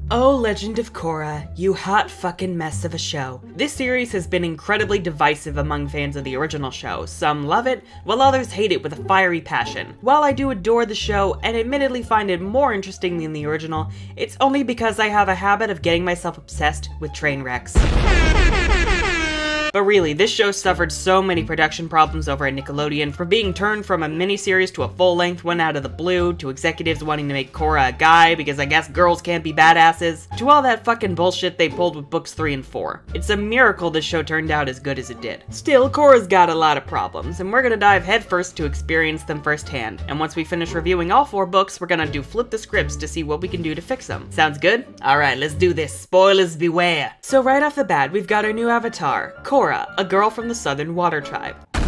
Oh, Legend of Korra, you hot fucking mess of a show. This series has been incredibly divisive among fans of the original show. Some love it, while others hate it with a fiery passion. While I do adore the show, and admittedly find it more interesting than the original, it's only because I have a habit of getting myself obsessed with train wrecks. But really, this show suffered so many production problems over at Nickelodeon, from being turned from a miniseries to a full-length one out of the blue, to executives wanting to make Korra a guy because I guess girls can't be badasses, to all that fucking bullshit they pulled with books 3 and 4. It's a miracle this show turned out as good as it did. Still, Korra's got a lot of problems, and we're gonna dive headfirst to experience them firsthand. And once we finish reviewing all 4 books, we're gonna do flip the scripts to see what we can do to fix them. Sounds good? Alright, let's do this. Spoilers beware. So right off the bat, we've got our new avatar, Korra, a girl from the Southern Water Tribe. I'm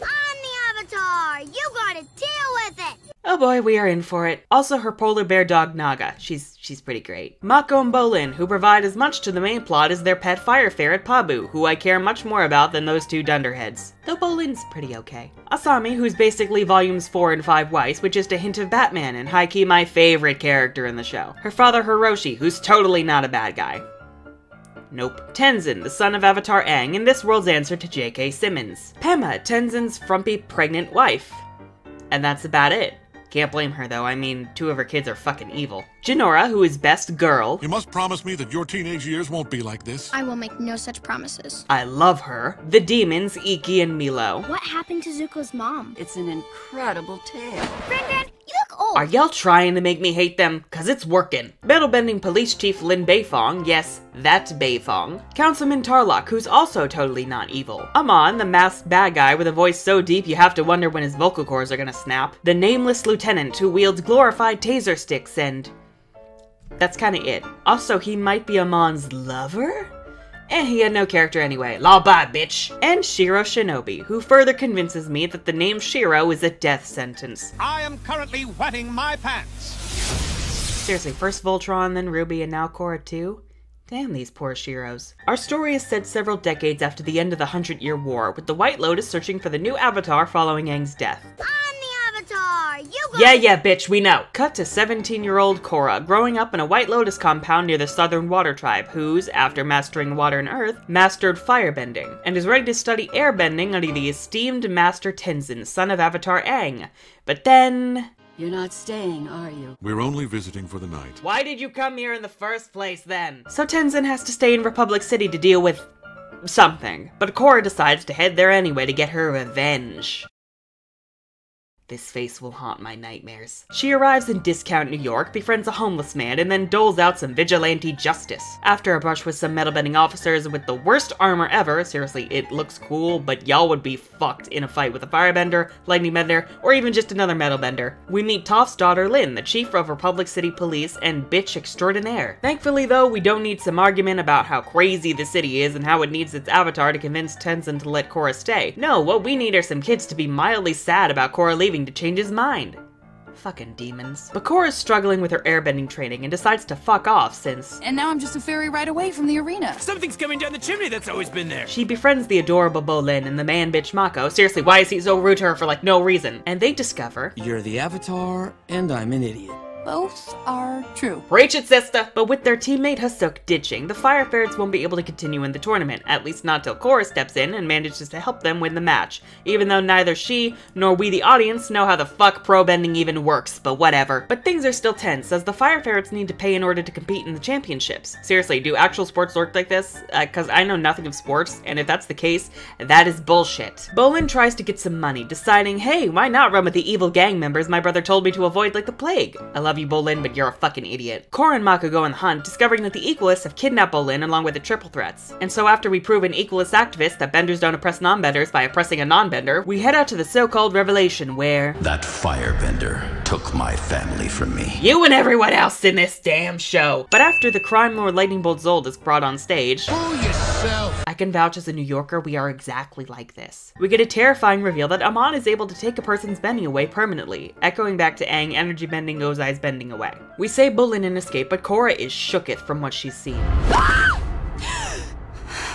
the Avatar! You gotta deal with it! Oh boy, we are in for it. Also her polar bear dog Naga. She's pretty great. Mako and Bolin, who provide as much to the main plot as their pet fire ferret Pabu, who I care much more about than those 2 dunderheads. Though Bolin's pretty okay. Asami, who's basically volumes 4 and 5 Weiss, with just a hint of Batman, and high-key my favorite character in the show. Her father Hiroshi, who's totally not a bad guy. Nope. Tenzin, the son of Avatar Aang, and this world's answer to J.K. Simmons. Pema, Tenzin's frumpy pregnant wife. And that's about it. Can't blame her though, I mean, 2 of her kids are fucking evil. Jinora, who is best girl. You must promise me that your teenage years won't be like this. I will make no such promises. I love her. The demons, Iki and Milo. What happened to Zuko's mom? It's an incredible tale. Granddad, you look old! Are y'all trying to make me hate them? Cause it's working. Metal-bending police chief Lin Beifong, yes, that's Beifong. Councilman Tarlok, who's also totally not evil. Amon, the masked bad guy with a voice so deep you have to wonder when his vocal cords are gonna snap. The nameless lieutenant who wields glorified taser sticks, and that's kinda it. Also, he might be Amon's lover? He had no character anyway. Law bye, bitch! And Shiro Shinobi, who further convinces me that the name Shiro is a death sentence. I am currently wetting my pants. Seriously, first Voltron, then Ruby, and now Korra too? Damn these poor Shiros. Our story is set several decades after the end of the 100-Year War, with the White Lotus searching for the new Avatar following Aang's death. I'm the Avatar! You gotta... Yeah, bitch, we know. Cut to 17-year-old Korra, growing up in a White Lotus compound near the Southern Water Tribe, who's, after mastering water and earth, mastered firebending, and is ready to study airbending under the esteemed Master Tenzin, son of Avatar Aang. But then... You're not staying, are you? We're only visiting for the night. Why did you come here in the first place, then? So Tenzin has to stay in Republic City to deal with... something. But Korra decides to head there anyway to get her revenge. This face will haunt my nightmares. She arrives in Discount, New York, befriends a homeless man, and then doles out some vigilante justice. After a brush with some metal-bending officers with the worst armor ever, seriously, it looks cool, but y'all would be fucked in a fight with a firebender, lightning bender, or even just another metal bender. We meet Toph's daughter Lynn, the chief of Republic City Police and bitch extraordinaire. Thankfully though, we don't need some argument about how crazy the city is and how it needs its avatar to convince Tenzin to let Korra stay. No, what we need are some kids to be mildly sad about Korra leaving to change his mind. Fucking demons. But Korra's struggling with her airbending training and decides to fuck off since... And now I'm just a ferry ride away from the arena. Something's coming down the chimney that's always been there. She befriends the adorable Bolin and the man-bitch Mako. Seriously, why is he so rude to her for like no reason? And they discover... You're the Avatar, and I'm an idiot. Both are true. Preach it, sister! But with their teammate Hasuk ditching, the Fire Ferrets won't be able to continue in the tournament, at least not till Korra steps in and manages to help them win the match, even though neither she nor we the audience know how the fuck pro bending even works, but whatever. But things are still tense, as the Fire Ferrets need to pay in order to compete in the championships. Seriously, do actual sports work like this? Cause I know nothing of sports, and if that's the case, that is bullshit. Bolin tries to get some money, deciding, hey, why not run with the evil gang members my brother told me to avoid like the plague? I love you, Bolin, but you're a fucking idiot. Korra and Mako go on the hunt, discovering that the Equalists have kidnapped Bolin along with the triple threats. And so after we prove an Equalist activist that benders don't oppress non-benders by oppressing a non-bender, we head out to the so-called Revelation where... That firebender took my family from me. You and everyone else in this damn show! But after the crime lord Lightning Bolt Zold is brought on stage... Fool yourself! I can vouch as a New Yorker, we are exactly like this. We get a terrifying reveal that Amon is able to take a person's bending away permanently, echoing back to Aang energy bending Ozai's bending away. We save Bolin and escape, but Korra is shooketh from what she's seen.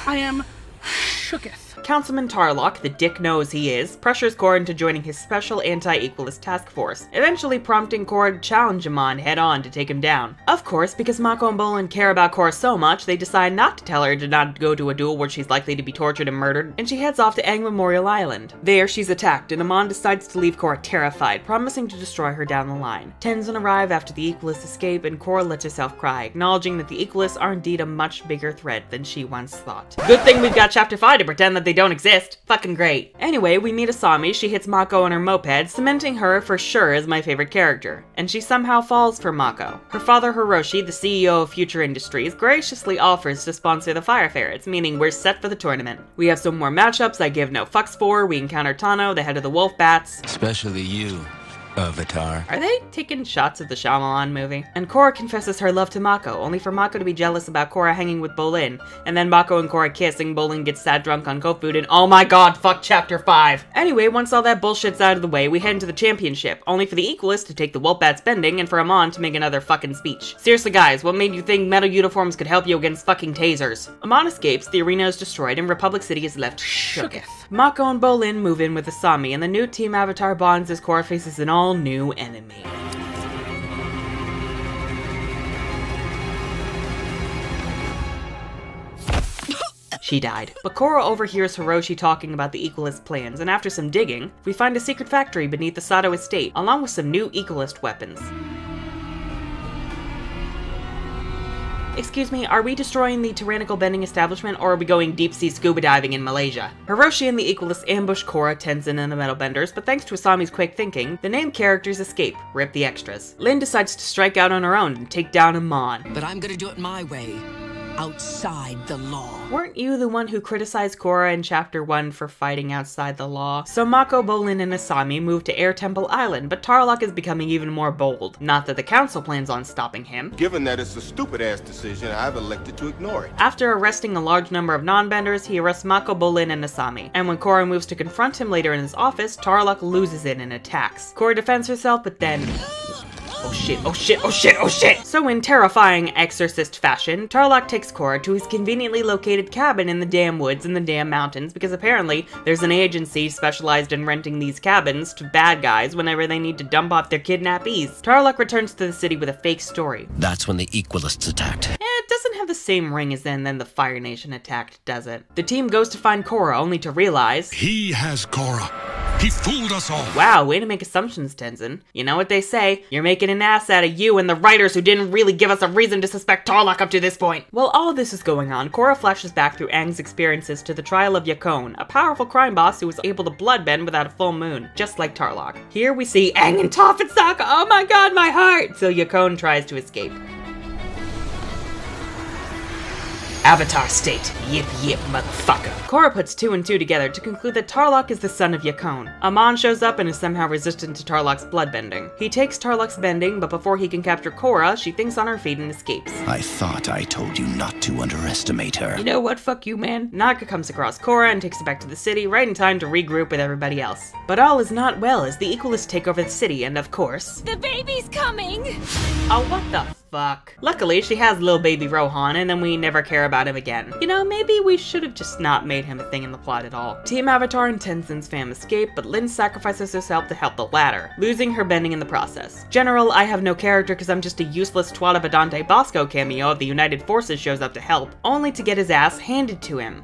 I am shooketh. Councilman Tarlok, the dick nose he is, pressures Korra into joining his special anti-equalist task force, eventually prompting Korra to challenge him on head-on to take him down. Of course, because Mako and Bolin care about Korra so much, they decide not to tell her to not go to a duel where she's likely to be tortured and murdered, and she heads off to Aang Memorial Island. There, she's attacked, and Amon decides to leave Korra terrified, promising to destroy her down the line. Tenzin arrive after the Equalists escape, and Korra lets herself cry, acknowledging that the Equalists are indeed a much bigger threat than she once thought. Good thing we've got Chapter 5 to pretend that they don't exist. Fucking great. Anyway, we meet Asami, she hits Mako on her moped, cementing her for sure as my favorite character. And she somehow falls for Mako. Her father Hiroshi, the CEO of Future Industries, graciously offers to sponsor the Fire Ferrets, meaning we're set for the tournament. We have some more matchups I give no fucks for. We encounter Tano, the head of the Wolf Bats. Especially you, Avatar. Are they taking shots of the Shyamalan movie? And Korra confesses her love to Mako, only for Mako to be jealous about Korra hanging with Bolin, and then Mako and Korra kiss and Bolin gets sad drunk on goat food and oh my god, fuck Chapter 5! Anyway, once all that bullshit's out of the way, we head into the championship, only for the Equalists to take the Wolfbat's bending and for Amon to make another fucking speech. Seriously guys, what made you think metal uniforms could help you against fucking tasers? Amon escapes, the arena is destroyed, and Republic City is left shooketh. Mako and Bolin move in with Asami, and the new Team Avatar bonds as Korra faces an all-new enemy. She died. But Korra overhears Hiroshi talking about the Equalist plans, and after some digging, we find a secret factory beneath the Sato estate, along with some new Equalist weapons. Excuse me, are we destroying the tyrannical bending establishment, or are we going deep-sea scuba diving in Malaysia? Hiroshi and the Equalists ambush Korra, Tenzin, and the Metal Benders, but thanks to Asami's quick thinking, the named characters escape. Rip the extras. Lin decides to strike out on her own and take down Amon. But I'm gonna do it my way. Outside the law. Weren't you the one who criticized Korra in Chapter 1 for fighting outside the law? So Mako, Bolin, and Asami move to Air Temple Island, but Tarlok is becoming even more bold. Not that the council plans on stopping him. Given that it's a stupid-ass decision, I've elected to ignore it. After arresting a large number of non-benders, he arrests Mako, Bolin, and Asami. And when Korra moves to confront him later in his office, Tarlok loses it and attacks. Korra defends herself, but then... oh shit, oh shit, oh shit, oh shit! So in terrifying exorcist fashion, Tarlok takes Korra to his conveniently located cabin in the damn woods in the damn mountains because apparently there's an agency specialized in renting these cabins to bad guys whenever they need to dump off their kidnappees. Tarlok returns to the city with a fake story. That's when the Equalists attacked. It doesn't have the same ring as then the Fire Nation attacked, does it? The team goes to find Korra only to realize... he has Korra. He fooled us all. Wow, way to make assumptions, Tenzin. You know what they say, you're making an ass out of you and the writers who didn't really give us a reason to suspect Tarlok up to this point. While all of this is going on, Korra flashes back through Aang's experiences to the trial of Yakone, a powerful crime boss who was able to bloodbend without a full moon, just like Tarlok. Here we see Aang and Toph and Sokka, oh my god, my heart! So Yakone tries to escape. Avatar state. Yip yip, motherfucker. Korra puts 2 and 2 together to conclude that Tarlok is the son of Yakone. Amon shows up and is somehow resistant to Tarlok's bloodbending. He takes Tarlok's bending, but before he can capture Korra, she thinks on her feet and escapes. I thought I told you not to underestimate her. You know what, fuck you, man. Naga comes across Korra and takes her back to the city, right in time to regroup with everybody else. But all is not well as the Equalists take over the city, and of course... the baby's coming! Oh, what the fuck? Luckily, she has little baby Rohan, and then we never care about him again. You know, maybe we should have just not made him a thing in the plot at all. Team Avatar and Tenzin's fam escape, but Lin sacrifices herself to help the latter, losing her bending in the process. General, I have no character because I'm just a useless twat of a Dante Bosco cameo of the United Forces shows up to help, only to get his ass handed to him.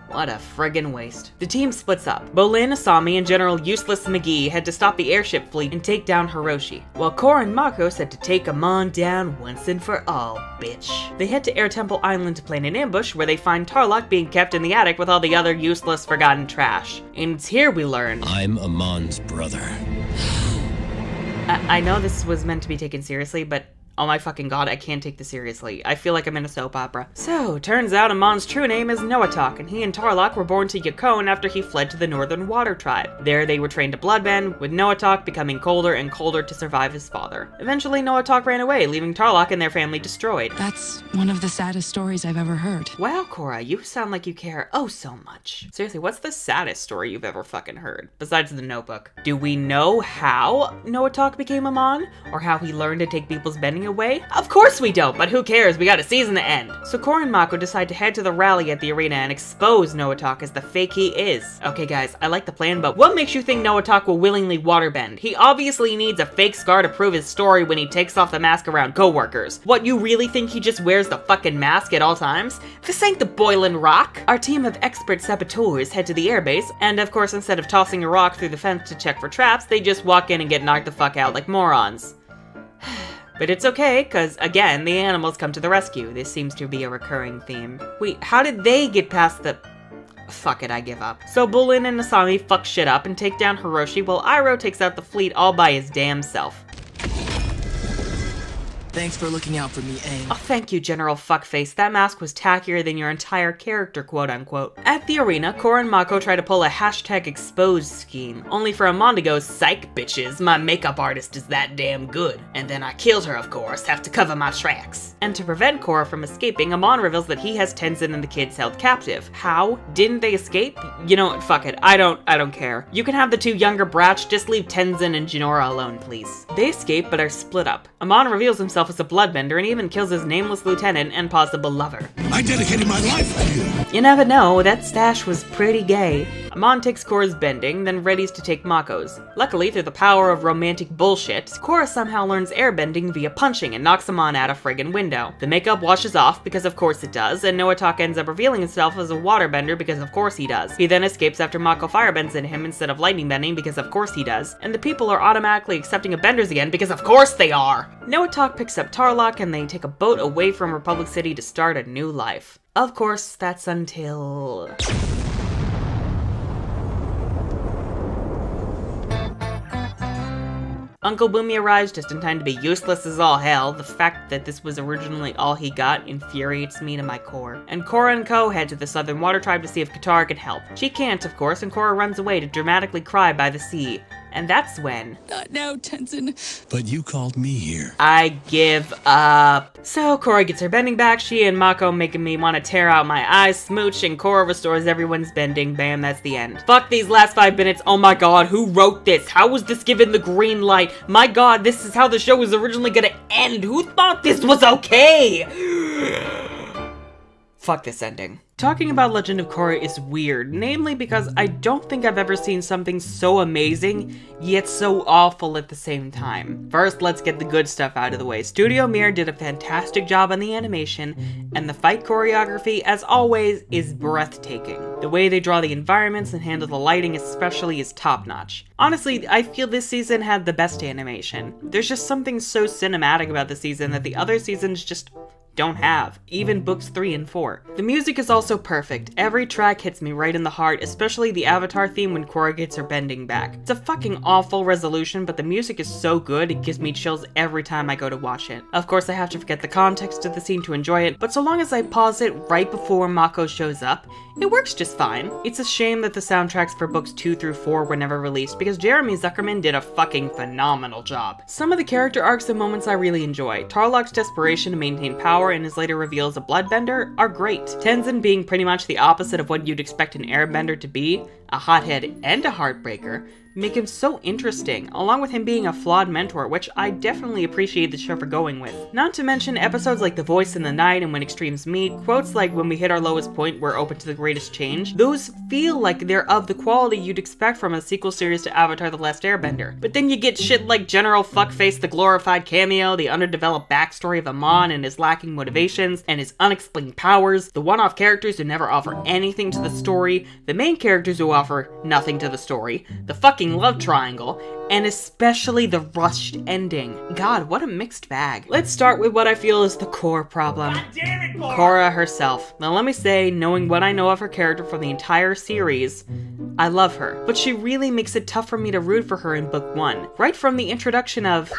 What a friggin' waste. The team splits up. Bolin, Asami, and General Useless McGee head to stop the airship fleet and take down Hiroshi, while Korra and Mako set to take Amon down once and for all, bitch. They head to Air Temple Island to plan an ambush where they find Tarlok being kept in the attic with all the other useless, forgotten trash. And it's here we learn... I'm Amon's brother. I know this was meant to be taken seriously, but... oh my fucking god, I can't take this seriously. I feel like I'm in a soap opera. So, turns out Amon's true name is Noatok, and he and Tarlok were born to Yakone after he fled to the Northern Water Tribe. There they were trained to bloodbend, with Noatok becoming colder and colder to survive his father. Eventually, Noatok ran away, leaving Tarlok and their family destroyed. That's one of the saddest stories I've ever heard. Wow, Korra, you sound like you care oh so much. Seriously, what's the saddest story you've ever fucking heard? Besides the Notebook. Do we know how Noatok became Amon? Or how he learned to take people's bending running away? Of course we don't, but who cares, we got a season to end. So Korra and Mako decide to head to the rally at the arena and expose Noatak as the fake he is. Okay guys, I like the plan, but what makes you think Noatak will willingly waterbend? He obviously needs a fake scar to prove his story when he takes off the mask around coworkers. What, you really think he just wears the fucking mask at all times? This ain't the boiling rock. Our team of expert saboteurs head to the airbase, and of course instead of tossing a rock through the fence to check for traps, they just walk in and get knocked the fuck out like morons. But it's okay, cause again, the animals come to the rescue. This seems to be a recurring theme. Wait, how did they get past the... Fuck it, I give up. So Bulin and Asami fuck shit up and take down Hiroshi while Iroh takes out the fleet all by his damn self. Thanks for looking out for me, Aang. Oh, thank you, General Fuckface. That mask was tackier than your entire character, quote-unquote. At the arena, Korra and Mako try to pull a #exposed scheme, only for Amon to go, "Psych, bitches, my makeup artist is that damn good. And then I killed her, of course, have to cover my tracks." And to prevent Korra from escaping, Amon reveals that he has Tenzin and the kids held captive. How? Didn't they escape? You know what, fuck it, I don't care. You can have the two younger brats, just leave Tenzin and Jinora alone, please. They escape, but are split up. Amon reveals himself as a bloodbender and even kills his nameless lieutenant and possible lover. I dedicated my life to you. You never know, that stash was pretty gay. Amon takes Korra's bending, then readies to take Mako's. Luckily, through the power of romantic bullshit, Korra somehow learns airbending via punching and knocks Amon out a friggin' window. The makeup washes off, because of course it does, and Noatak ends up revealing himself as a waterbender because of course he does. He then escapes after Mako firebends into him instead of lightning bending because of course he does, and the people are automatically accepting of benders again because of course they are! Noatak picks up Tarlok and they take a boat away from Republic City to start a new life. Of course, that's until... Uncle Boomy arrives just in time to be useless as all hell. The fact that this was originally all he got infuriates me to my core. And Korra and Co head to the Southern Water Tribe to see if Katara can help. She can't, of course, and Korra runs away to dramatically cry by the sea. And that's when... Not now, Tenzin. But you called me here. I give up. So Korra gets her bending back, she and Mako making me want to tear out my eyes, smooch, and Korra restores everyone's bending. Bam, that's the end. Fuck these last 5 minutes. Oh my god, who wrote this? How was this given the green light? My god, this is how the show was originally gonna end. Who thought this was okay? Fuck this ending. Talking about Legend of Korra is weird, namely because I don't think I've ever seen something so amazing, yet so awful at the same time. First, let's get the good stuff out of the way. Studio Mir did a fantastic job on the animation, and the fight choreography, as always, is breathtaking. The way they draw the environments and handle the lighting especially is top-notch. Honestly, I feel this season had the best animation. There's just something so cinematic about the season that the other seasons just don't have, even books 3 and 4. The music is also perfect. Every track hits me right in the heart, especially the Avatar theme when Korra gets her bending back. It's a fucking awful resolution, but the music is so good it gives me chills every time I go to watch it. Of course, I have to forget the context of the scene to enjoy it, but so long as I pause it right before Mako shows up, it works just fine. It's a shame that the soundtracks for books 2 through 4 were never released because Jeremy Zuckerman did a fucking phenomenal job. Some of the character arcs and moments I really enjoy. Tarlok's desperation to maintain power and his later reveal as a bloodbender are great. Tenzin being pretty much the opposite of what you'd expect an airbender to be, a hothead and a heartbreaker, make him so interesting, along with him being a flawed mentor, which I definitely appreciate the show for going with. Not to mention episodes like The Voice in the Night and When Extremes Meet, quotes like when we hit our lowest point we're open to the greatest change, those feel like they're of the quality you'd expect from a sequel series to Avatar The Last Airbender. But then you get shit like General Fuckface the glorified cameo, the underdeveloped backstory of Amon and his lacking motivations, and his unexplained powers, the one-off characters who never offer anything to the story, the main characters who offer nothing to the story, the fucking love triangle, and especially the rushed ending. God, what a mixed bag. Let's start with what I feel is the core problem. God damn it, Korra herself. Now let me say, knowing what I know of her character from the entire series, I love her. But she really makes it tough for me to root for her in book 1. Right from the introduction of...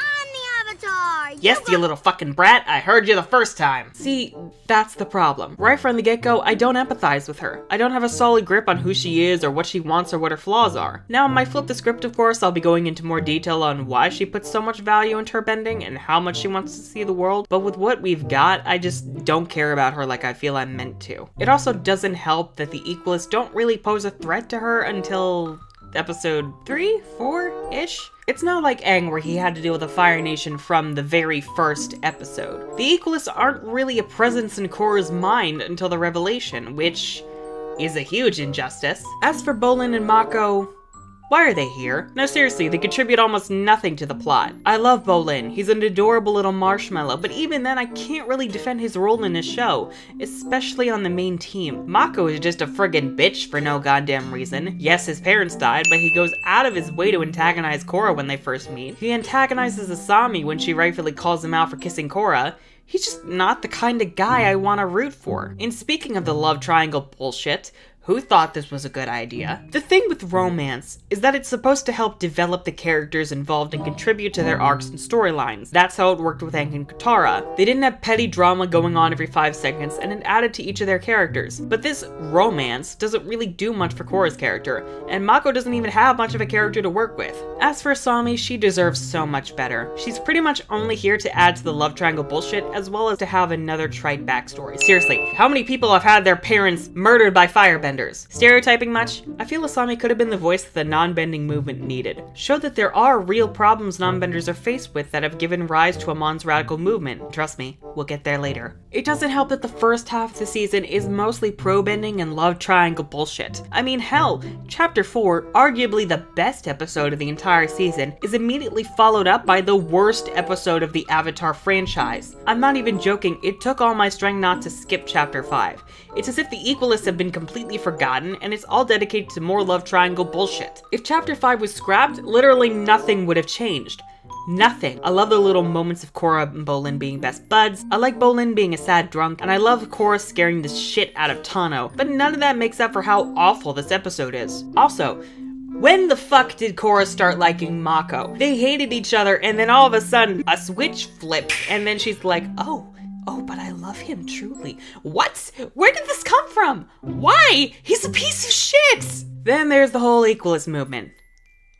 Yes, you little fucking brat, I heard you the first time. See, that's the problem. Right from the get-go, I don't empathize with her. I don't have a solid grip on who she is or what she wants or what her flaws are. Now, in my flip the script, of course, I'll be going into more detail on why she puts so much value into her bending and how much she wants to see the world, but with what we've got, I just don't care about her like I feel I'm meant to. It also doesn't help that the Equalists don't really pose a threat to her until episode 3, 4-ish. It's not like Aang where he had to deal with the Fire Nation from the very first episode. The Equalists aren't really a presence in Korra's mind until the revelation, which is a huge injustice. As for Bolin and Mako, why are they here? No, seriously, they contribute almost nothing to the plot. I love Bolin. He's an adorable little marshmallow, but even then I can't really defend his role in this show, especially on the main team. Mako is just a friggin' bitch for no goddamn reason. Yes, his parents died, but he goes out of his way to antagonize Korra when they first meet. He antagonizes Asami when she rightfully calls him out for kissing Korra. He's just not the kind of guy I want to root for. And speaking of the love triangle bullshit, who thought this was a good idea? The thing with romance is that it's supposed to help develop the characters involved and contribute to their arcs and storylines. That's how it worked with Aang and Katara. They didn't have petty drama going on every 5 seconds, and it added to each of their characters. But this romance doesn't really do much for Korra's character, and Mako doesn't even have much of a character to work with. As for Asami, she deserves so much better. She's pretty much only here to add to the love triangle bullshit, as well as to have another trite backstory. Seriously, how many people have had their parents murdered by firebenders? Stereotyping much? I feel Asami could have been the voice that the non-bending movement needed. Show that there are real problems non-benders are faced with that have given rise to Amon's radical movement. Trust me, we'll get there later. It doesn't help that the first half of the season is mostly pro-bending and love triangle bullshit. I mean, hell, Chapter 4, arguably the best episode of the entire season, is immediately followed up by the worst episode of the Avatar franchise. I'm not even joking, it took all my strength not to skip Chapter 5. It's as if the Equalists have been completely forgotten, and it's all dedicated to more love triangle bullshit. If Chapter 5 was scrapped, literally nothing would have changed. Nothing. I love the little moments of Korra and Bolin being best buds. I like Bolin being a sad drunk, and I love Korra scaring the shit out of Tano, but none of that makes up for how awful this episode is. Also, when the fuck did Korra start liking Mako? They hated each other, and then all of a sudden, a switch flips, and then she's like, oh, but I love him truly. What? Where did this come from? Why? He's a piece of shit! Then there's the whole Equalist movement.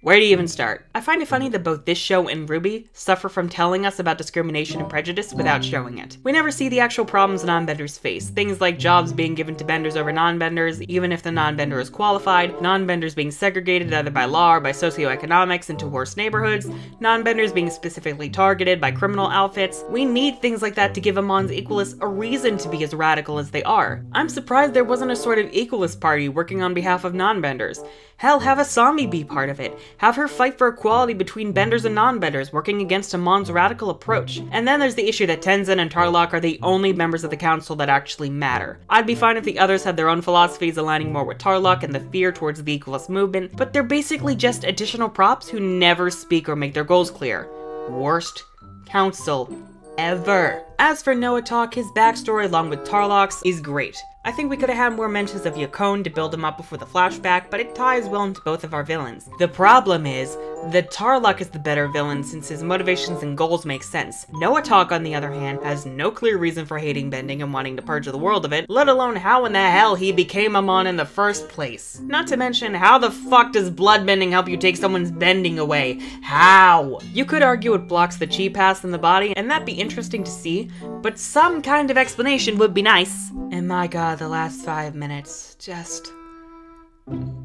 Where do you even start? I find it funny that both this show and RWBY suffer from telling us about discrimination and prejudice without showing it. We never see the actual problems non-benders face. Things like jobs being given to benders over non-benders, even if the non-bender is qualified, non-benders being segregated either by law or by socioeconomics into worse neighborhoods, non-benders being specifically targeted by criminal outfits. We need things like that to give Amon's Equalists a reason to be as radical as they are. I'm surprised there wasn't a sort of Equalist party working on behalf of non-benders. Hell, have Asami be part of it. Have her fight for equality between benders and non-benders, working against Amon's radical approach. And then there's the issue that Tenzin and Tarlok are the only members of the council that actually matter. I'd be fine if the others had their own philosophies aligning more with Tarlok and the fear towards the Equalist movement, but they're basically just additional props who never speak or make their goals clear. Worst council ever. As for Noah Talk, his backstory along with Tarlok's is great. I think we could have had more mentions of Yakone to build him up before the flashback, but it ties well into both of our villains. The problem is that Tarlok is the better villain since his motivations and goals make sense. Noah Talk, on the other hand, has no clear reason for hating bending and wanting to purge the world of it, let alone how in the hell he became Amon in the first place. Not to mention, how the fuck does bloodbending help you take someone's bending away? How? You could argue it blocks the chi pass in the body, and that'd be interesting to see, but some kind of explanation would be nice. And my god, the last 5 minutes, just...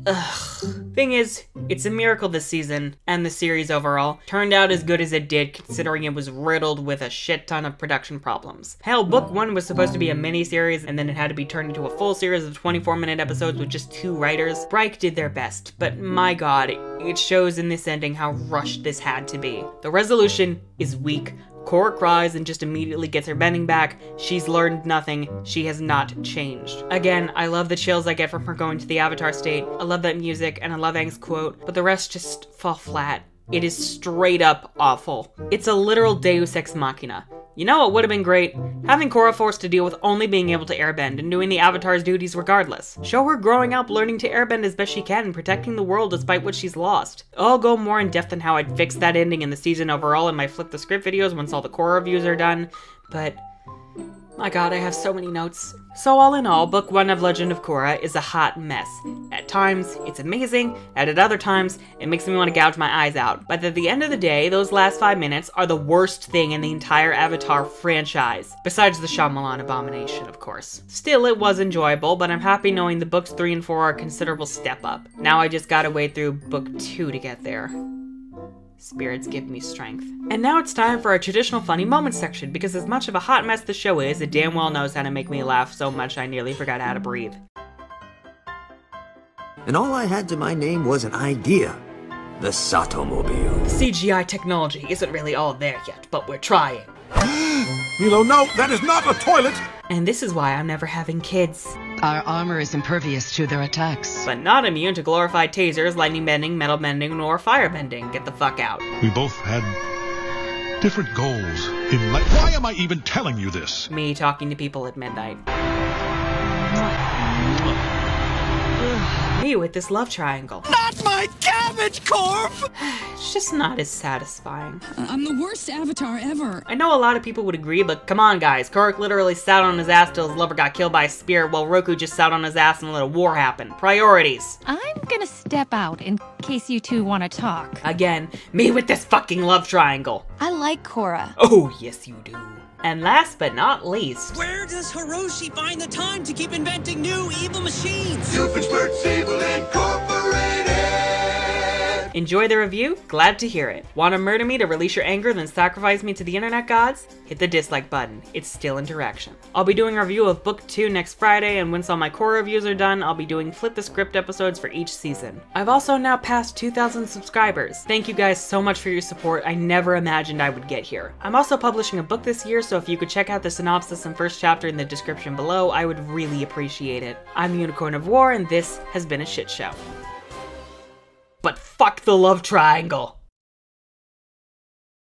ugh. Thing is, it's a miracle this season, and the series overall, turned out as good as it did considering it was riddled with a shit ton of production problems. Hell, book 1 was supposed to be a mini-series, and then it had to be turned into a full series of 24-minute episodes with just 2 writers. Bryke did their best, but my god, it shows in this ending how rushed this had to be. The resolution is weak. Korra cries and just immediately gets her bending back. She's learned nothing. She has not changed. Again, I love the chills I get from her going to the Avatar state. I love that music, and I love Aang's quote, but the rest just fall flat. It is straight up awful. It's a literal Deus Ex Machina. You know what would have been great? Having Korra forced to deal with only being able to airbend and doing the Avatar's duties regardless. Show her growing up, learning to airbend as best she can and protecting the world despite what she's lost. I'll go more in depth on how I'd fix that ending in the season overall in my Flip the Script videos once all the Korra reviews are done, but My god, I have so many notes. So all in all, Book 1 of Legend of Korra is a hot mess. At times, it's amazing, and at other times, it makes me want to gouge my eyes out. But at the end of the day, those last 5 minutes are the worst thing in the entire Avatar franchise. Besides the Shyamalan abomination, of course. Still, it was enjoyable, but I'm happy knowing the books 3 and 4 are a considerable step up. Now I just gotta wade through Book 2 to get there. Spirits give me strength. And now it's time for our traditional funny moments section, because as much of a hot mess the show is, it damn well knows how to make me laugh so much I nearly forgot how to breathe. And all I had to my name was an idea. The Satomobile. The CGI technology isn't really all there yet, but we're trying. You don't know, that is not a toilet! And this is why I'm never having kids. Our armor is impervious to their attacks. But not immune to glorified tasers, lightning bending, metal bending, nor fire bending. Get the fuck out. We both had different goals in life. Why am I even telling you this? Me talking to people at midnight. Me with this love triangle. Not my cabbage corp! It's just not as satisfying. I'm the worst Avatar ever. I know a lot of people would agree, but come on guys, Korra literally sat on his ass till his lover got killed by a spirit, while Roku just sat on his ass and let a war happen. Priorities. I'm gonna step out in case you two want to talk. Again, me with this fucking love triangle. I like Korra. Oh, yes you do. And last but not least... Where does Hiroshi find the time to keep inventing new evil machines? Supersperts Evil Incorporated! Enjoy the review? Glad to hear it. Want to murder me to release your anger, then sacrifice me to the internet gods? Hit the dislike button. It's still interaction. I'll be doing a review of Book 2 next Friday, and once all my Korra reviews are done, I'll be doing Flip the Script episodes for each season. I've also now passed 2,000 subscribers. Thank you guys so much for your support. I never imagined I would get here. I'm also publishing a book this year, so if you could check out the synopsis and first chapter in the description below, I would really appreciate it. I'm the Unicorn of War, and this has been a shit show. But fuck the love triangle!